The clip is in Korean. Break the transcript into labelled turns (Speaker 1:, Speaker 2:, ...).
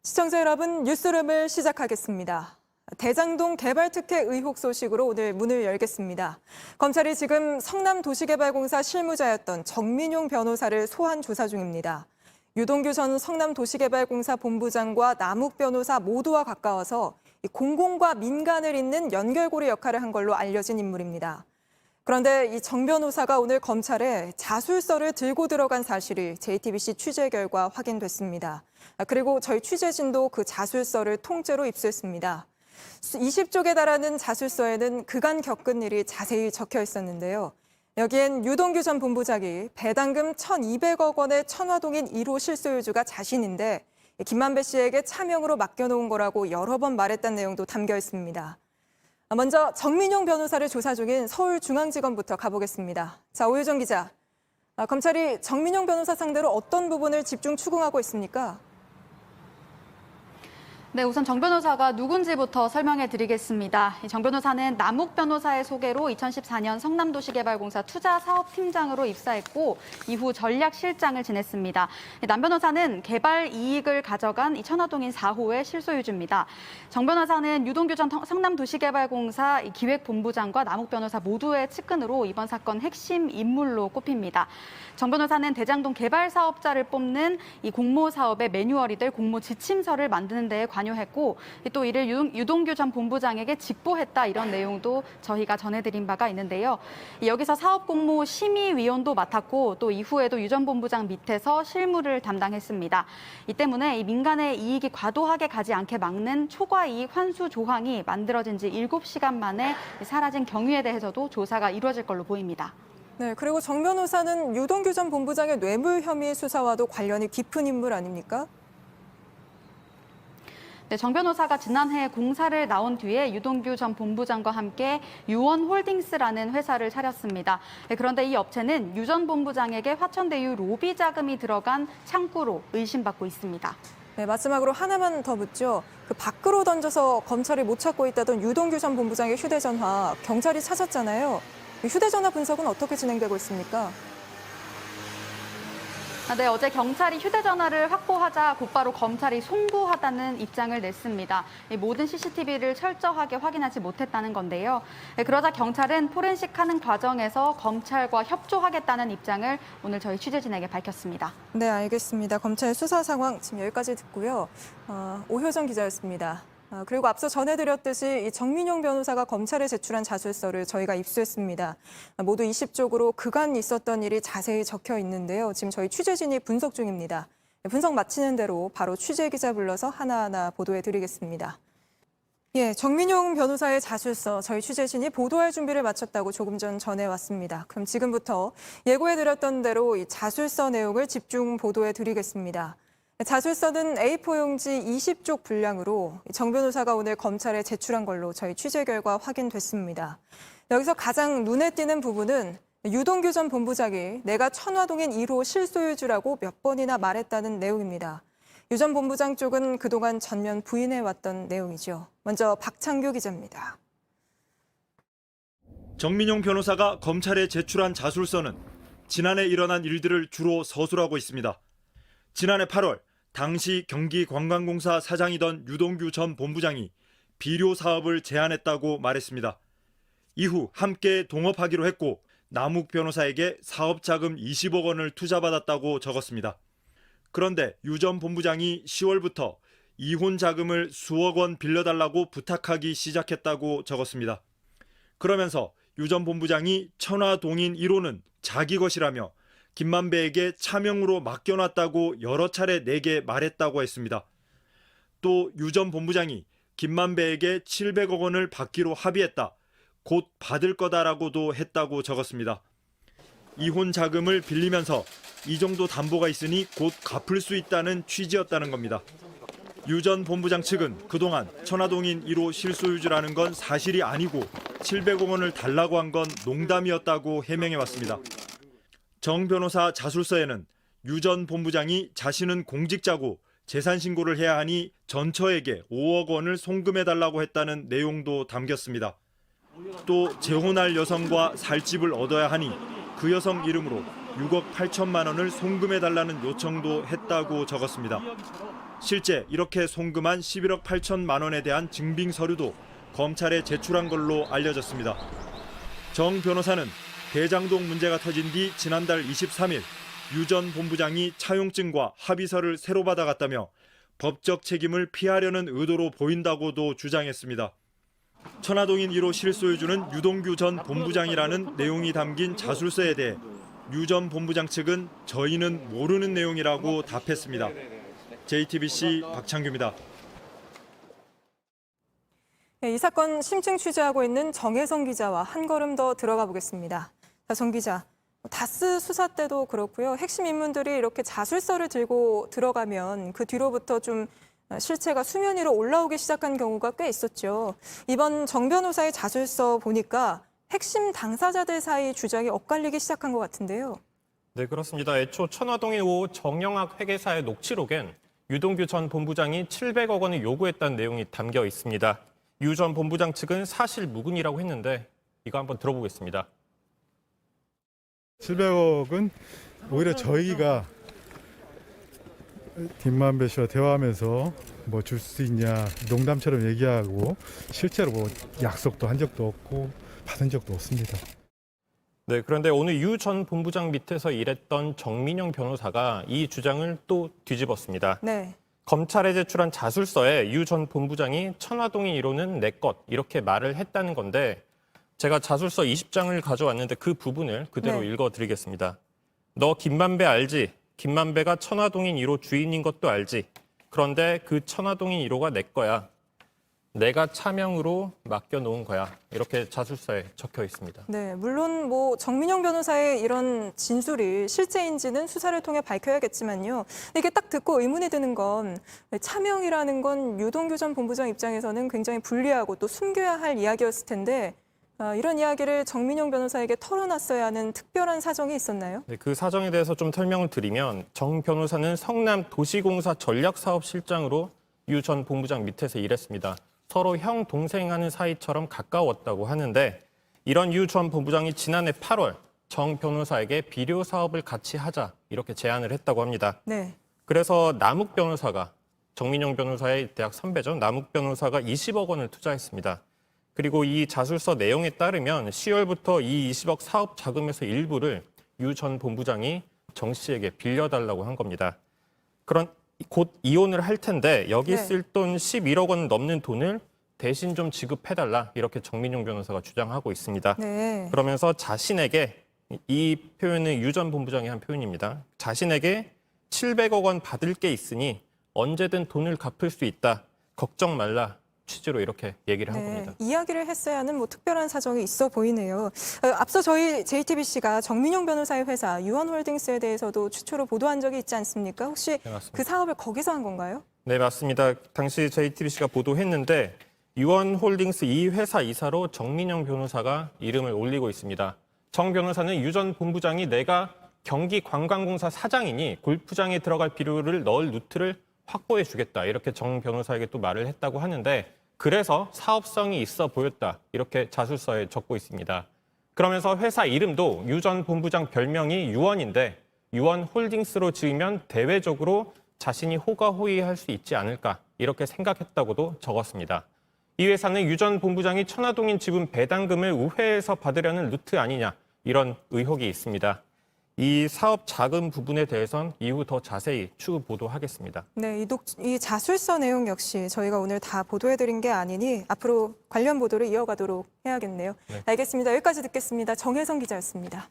Speaker 1: 시청자 여러분, 뉴스룸을 시작하겠습니다. 대장동 개발특혜 의혹 소식으로 오늘 문을 열겠습니다. 검찰이 지금 성남도시개발공사 실무자였던 정민용 변호사를 소환 조사 중입니다. 유동규 전 성남도시개발공사 본부장과 남욱 변호사 모두와 가까워서 공공과 민간을 잇는 연결고리 역할을 한 걸로 알려진 인물입니다. 그런데 이 정 변호사가 오늘 검찰에 자술서를 들고 들어간 사실이 JTBC 취재 결과 확인됐습니다. 그리고 저희 취재진도 그 자술서를 통째로 입수했습니다. 20쪽에 달하는 자술서에는 그간 겪은 일이 자세히 적혀 있었는데요. 여기엔 유동규 전 본부장이 배당금 1,200억 원의 천화동인 1호 실소유주가 자신인데 김만배 씨에게 차명으로 맡겨놓은 거라고 여러 번 말했다는 내용도 담겨 있습니다. 먼저 정민용 변호사를 조사 중인 서울중앙지검부터 가보겠습니다. 자, 오유정 기자. 검찰이 정민용 변호사 상대로 어떤 부분을 집중 추궁하고 있습니까?
Speaker 2: 네, 우선 정 변호사가 누군지부터 설명해 드리겠습니다. 정 변호사는 남욱 변호사의 소개로 2014년 성남도시개발공사 투자사업팀장으로 입사했고 이후 전략실장을 지냈습니다. 남 변호사는 개발 이익을 가져간 천화동인 4호의 실소유주입니다. 정 변호사는 유동규 전 성남도시개발공사 기획본부장과 남욱 변호사 모두의 측근으로 이번 사건 핵심 인물로 꼽힙니다. 정 변호사는 대장동 개발 사업자를 뽑는 이 공모 사업의 매뉴얼이 될 공모 지침서를 만드는 데에 관여했고 또 이를 유동규 전 본부장에게 직보했다 이런 내용도 저희가 전해드린 바가 있는데요. 여기서 사업공모 심의위원도 맡았고 또 이후에도 유 전 본부장 밑에서 실무를 담당했습니다. 이 때문에 이 민간의 이익이 과도하게 가지 않게 막는 초과이익 환수 조항이 만들어진 지 7시간 만에 사라진 경위에 대해서도 조사가 이루어질 걸로 보입니다.
Speaker 1: 네, 그리고 정 변호사는 유동규 전 본부장의 뇌물 혐의 수사와도 관련이 깊은 인물 아닙니까?
Speaker 2: 네, 정 변호사가 지난해 공사를 나온 뒤에 유동규 전 본부장과 함께 유원홀딩스라는 회사를 차렸습니다. 네, 그런데 이 업체는 유 전 본부장에게 화천대유 로비 자금이 들어간 창구로 의심받고 있습니다.
Speaker 1: 네, 마지막으로 하나만 더 묻죠. 그 밖으로 던져서 검찰이 못 찾고 있다던 유동규 전 본부장의 휴대전화, 경찰이 찾았잖아요. 휴대전화 분석은 어떻게 진행되고 있습니까?
Speaker 2: 네, 어제 경찰이 휴대전화를 확보하자 곧바로 검찰이 송부하다는 입장을 냈습니다. 모든 CCTV를 철저하게 확인하지 못했다는 건데요. 그러자 경찰은 포렌식하는 과정에서 검찰과 협조하겠다는 입장을 오늘 저희 취재진에게 밝혔습니다.
Speaker 1: 네, 알겠습니다. 검찰 수사 상황 지금 여기까지 듣고요. 오효정 기자였습니다. 그리고 앞서 전해드렸듯이 이 정민용 변호사가 검찰에 제출한 자술서를 저희가 입수했습니다. 모두 20쪽으로 그간 있었던 일이 자세히 적혀 있는데요. 지금 저희 취재진이 분석 중입니다. 분석 마치는 대로 바로 취재기자 불러서 하나하나 보도해드리겠습니다. 예, 정민용 변호사의 자술서 저희 취재진이 보도할 준비를 마쳤다고 조금 전 전해왔습니다. 그럼 지금부터 예고해드렸던 대로 이 자술서 내용을 집중 보도해드리겠습니다. 자술서는 A4 용지 20쪽 분량으로 정 변호사가 오늘 검찰에 제출한 걸로 저희 취재 결과 확인됐습니다. 여기서 가장 눈에 띄는 부분은 유동규 전 본부장이 내가 천화동인 1호 실소유주라고 몇 번이나 말했다는 내용입니다. 유 전 본부장 쪽은 그동안 전면 부인해왔던 내용이죠. 먼저 박창규 기자입니다.
Speaker 3: 정민용 변호사가 검찰에 제출한 자술서는 지난해 일어난 일들을 주로 서술하고 있습니다. 지난해 8월 당시 경기관광공사 사장이던 유동규 전 본부장이 비료 사업을 제안했다고 말했습니다. 이후 함께 동업하기로 했고 남욱 변호사에게 사업자금 20억 원을 투자받았다고 적었습니다. 그런데 유 전 본부장이 10월부터 이혼 자금을 수억 원 빌려달라고 부탁하기 시작했다고 적었습니다. 그러면서 유 전 본부장이 천화동인 1호는 자기 것이라며 김만배에게 차명으로 맡겨놨다고 여러 차례 내게 말했다고 했습니다. 또 유 전 본부장이 김만배에게 700억 원을 받기로 합의했다. 곧 받을 거다라고도 했다고 적었습니다. 이혼 자금을 빌리면서 이 정도 담보가 있으니 곧 갚을 수 있다는 취지였다는 겁니다. 유 전 본부장 측은 그동안 천화동인 1호 실소유주라는 건 사실이 아니고 700억 원을 달라고 한 건 농담이었다고 해명해왔습니다. 정 변호사 자술서에는 유 전 본부장이 자신은 공직자고 재산 신고를 해야 하니 전처에게 5억 원을 송금해달라고 했다는 내용도 담겼습니다. 또 재혼할 여성과 살 집을 얻어야 하니 그 여성 이름으로 6억 8천만 원을 송금해달라는 요청도 했다고 적었습니다. 실제 이렇게 송금한 11억 8천만 원에 대한 증빙 서류도 검찰에 제출한 걸로 알려졌습니다. 정 변호사는 대장동 문제가 터진 뒤 지난달 23일 유 전 본부장이 차용증과 합의서를 새로 받아갔다며 법적 책임을 피하려는 의도로 보인다고도 주장했습니다. 천화동인 1호 실소유주는 유동규 전 본부장이라는 내용이 담긴 자술서에 대해 유 전 본부장 측은 저희는 모르는 내용이라고 답했습니다. JTBC 박창규입니다.
Speaker 1: 이 사건 심층 취재하고 있는 정혜성 기자와 한 걸음 더 들어가 보겠습니다. 정 기자, 다스 수사 때도 그렇고요. 핵심 인물들이 이렇게 자술서를 들고 들어가면 그 뒤로부터 좀 실체가 수면 위로 올라오기 시작한 경우가 꽤 있었죠. 이번 정 변호사의 자술서 보니까 핵심 당사자들 사이 주장이 엇갈리기 시작한 것 같은데요.
Speaker 4: 네, 그렇습니다. 애초 천화동인 5호 정영학 회계사의 녹취록엔 유동규 전 본부장이 700억 원을 요구했다는 내용이 담겨 있습니다. 유 전 본부장 측은 사실 무근이라고 했는데 이거 한번 들어보겠습니다.
Speaker 5: 700억은 오히려 저희가 김만배 씨와 대화하면서 뭐 줄 수 있냐 농담처럼 얘기하고 실제로 뭐 약속도 한 적도 없고 받은 적도 없습니다.
Speaker 4: 네, 그런데 오늘 유 전 본부장 밑에서 일했던 정민영 변호사가 이 주장을 또 뒤집었습니다.
Speaker 1: 네.
Speaker 4: 검찰에 제출한 자술서에 유 전 본부장이 천화동인 1호는 내 것 이렇게 말을 했다는 건데 제가 자술서 20장을 가져왔는데 그 부분을 그대로
Speaker 1: 네.
Speaker 4: 읽어드리겠습니다. 너 김만배 알지? 김만배가 천화동인 1호 주인인 것도 알지? 그런데 그 천화동인 1호가 내 거야. 내가 차명으로 맡겨놓은 거야. 이렇게 자술서에 적혀 있습니다.
Speaker 1: 네, 물론 뭐 정민영 변호사의 이런 진술이 실제인지는 수사를 통해 밝혀야겠지만요. 이게 딱 듣고 의문이 드는 건 차명이라는 건 유동규 전 본부장 입장에서는 굉장히 불리하고 또 숨겨야 할 이야기였을 텐데 이런 이야기를 정민영 변호사에게 털어놨어야 하는 특별한 사정이 있었나요?
Speaker 4: 네, 그 사정에 대해서 좀 설명을 드리면 정 변호사는 성남 도시공사 전략사업실장으로 유 전 본부장 밑에서 일했습니다. 서로 형, 동생 하는 사이처럼 가까웠다고 하는데 이런 유 전 본부장이 지난해 8월 정 변호사에게 비료 사업을 같이 하자 이렇게 제안을 했다고 합니다.
Speaker 1: 네.
Speaker 4: 그래서 남욱 변호사가 정민영 변호사의 대학 선배죠. 남욱 변호사가 20억 원을 투자했습니다. 그리고 이 자술서 내용에 따르면 10월부터 이 20억 사업 자금에서 일부를 유 전 본부장이 정 씨에게 빌려달라고 한 겁니다. 곧 이혼을 할 텐데 여기
Speaker 1: 네.
Speaker 4: 쓸 돈 11억 원 넘는 돈을 대신 좀 지급해달라 이렇게 정민용 변호사가 주장하고 있습니다.
Speaker 1: 네.
Speaker 4: 그러면서 자신에게 이 표현은 유 전 본부장이 한 표현입니다. 자신에게 700억 원 받을 게 있으니 언제든 돈을 갚을 수 있다. 걱정 말라. 취지로 이렇게 얘기를 한 겁니다.
Speaker 1: 이야기를 했어야 하는 뭐 특별한 사정이 있어 보이네요. 앞서 저희 JTBC가 정민용 변호사의 회사 유원홀딩스에 대해서도 최초로 보도한 적이 있지 않습니까? 혹시
Speaker 4: 네, 맞습니다.
Speaker 1: 그 사업을 거기서 한 건가요?
Speaker 4: 네, 맞습니다. 당시 JTBC가 보도했는데 유원홀딩스 이 회사 이사로 정민영 변호사가 이름을 올리고 있습니다. 정 변호사는 유 전 본부장이 내가 경기관광공사 사장이니 골프장에 들어갈 비료를 넣을 루트를 확보해 주겠다. 이렇게 정 변호사에게 또 말을 했다고 하는데 그래서 사업성이 있어 보였다. 이렇게 자술서에 적고 있습니다. 그러면서 회사 이름도 유 전 본부장 별명이 유원인데 유원홀딩스로 지으면 대외적으로 자신이 호가호위할 수 있지 않을까 이렇게 생각했다고도 적었습니다. 이 회사는 유 전 본부장이 천화동인 지분 배당금을 우회해서 받으려는 루트 아니냐 이런 의혹이 있습니다. 이 사업 자금 부분에 대해선 이후 더 자세히 추후 보도하겠습니다.
Speaker 1: 네, 이 자술서 내용 역시 저희가 오늘 다 보도해드린 게 아니니 앞으로 관련 보도를 이어가도록 해야겠네요.
Speaker 4: 네.
Speaker 1: 알겠습니다. 여기까지 듣겠습니다. 정혜성 기자였습니다.